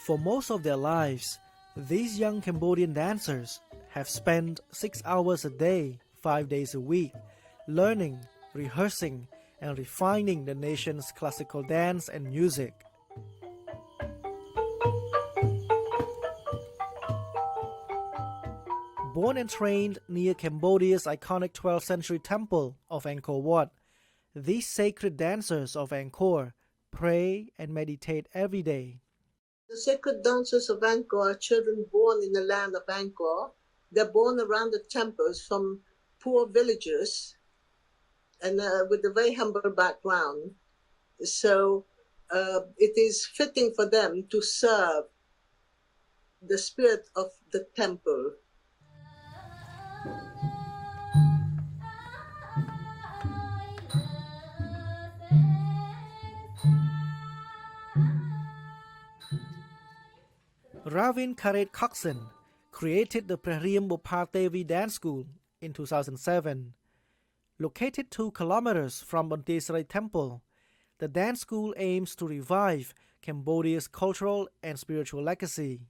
For most of their lives, these young Cambodian dancers have spent 6 hours a day, 5 days a week, learning, rehearsing, and refining the nation's classical dance and music. Born and trained near Cambodia's iconic 12th century temple of Angkor Wat, these sacred dancers of Angkor pray and meditate every day. The sacred dancers of Angkor are children born in the land of Angkor. They're born around the temples from poor villages and with a very humble background. So it is fitting for them to serve the spirit of the temple. Ravin Karet Coxon created the Prahriam Bopatevi Dance School in 2007. Located 2 kilometers from Bontesrai Temple, the dance school aims to revive Cambodia's cultural and spiritual legacy.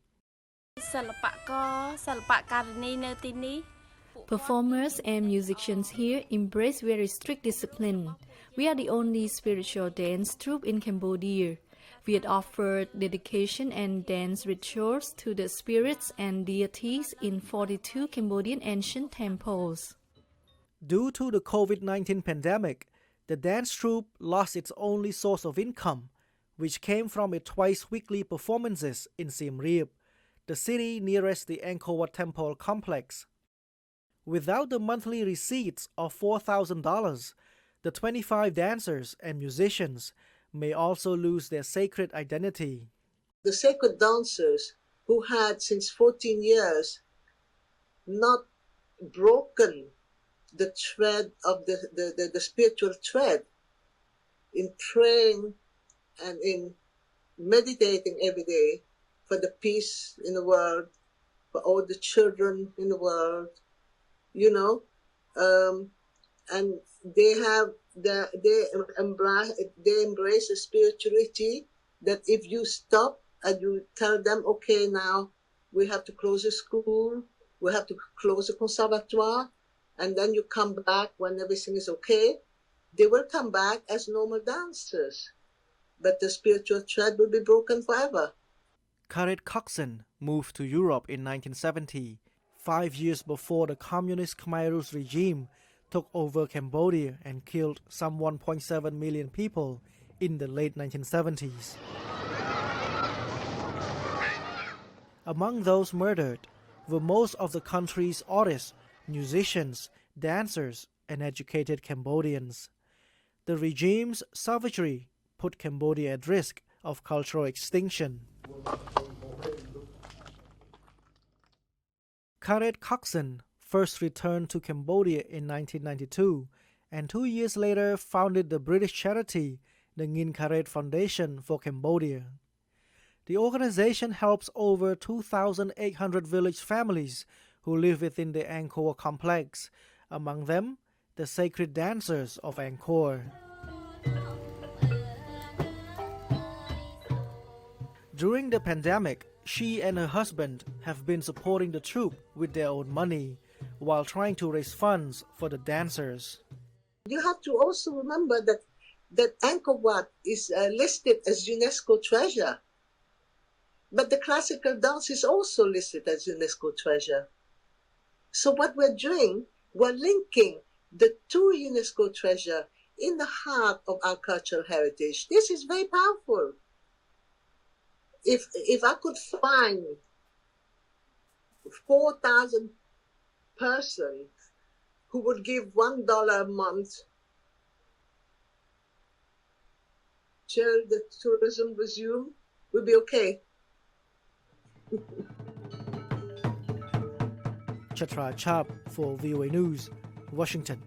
Performers and musicians here embrace very strict discipline. We are the only spiritual dance troupe in Cambodia. We had offered dedication and dance rituals to the spirits and deities in 42 Cambodian ancient temples. Due to the COVID-19 pandemic, the dance troupe lost its only source of income, which came from its twice-weekly performances in Siem Reap, the city nearest the Angkor Wat Temple complex. Without the monthly receipts of $4,000, the 25 dancers and musicians may also lose their sacred identity. The sacred dancers who had since 14 years not broken the thread of the spiritual thread in praying and in meditating every day for the peace in the world, for all the children in the world, and they embrace a spirituality that if you stop and you tell them, okay, now we have to close the school, we have to close the conservatoire, and then you come back when everything is okay, they will come back as normal dancers. But the spiritual thread will be broken forever. Karet Coxon moved to Europe in 1970, 5 years before the communist Khmer regime took over Cambodia and killed some 1.7 million people in the late 1970s. Among those murdered were most of the country's artists, musicians, dancers, and educated Cambodians. The regime's savagery put Cambodia at risk of cultural extinction. Karet Coxon first returned to Cambodia in 1992 and 2 years later founded the British charity, the Ngin Karet Foundation for Cambodia. The organization helps over 2,800 village families who live within the Angkor complex, among them the sacred dancers of Angkor. During the pandemic, she and her husband have been supporting the troupe with their own money while trying to raise funds for the dancers. You have to also remember that Angkor Wat is listed as UNESCO treasure. But the classical dance is also listed as UNESCO treasure. So what we're doing, we're linking the 2 UNESCO treasure in the heart of our cultural heritage. This is very powerful. If I could find 4,000 persons who would give $1 a month till the tourism resume, we'll be okay. Chetra Chap for VOA News, Washington.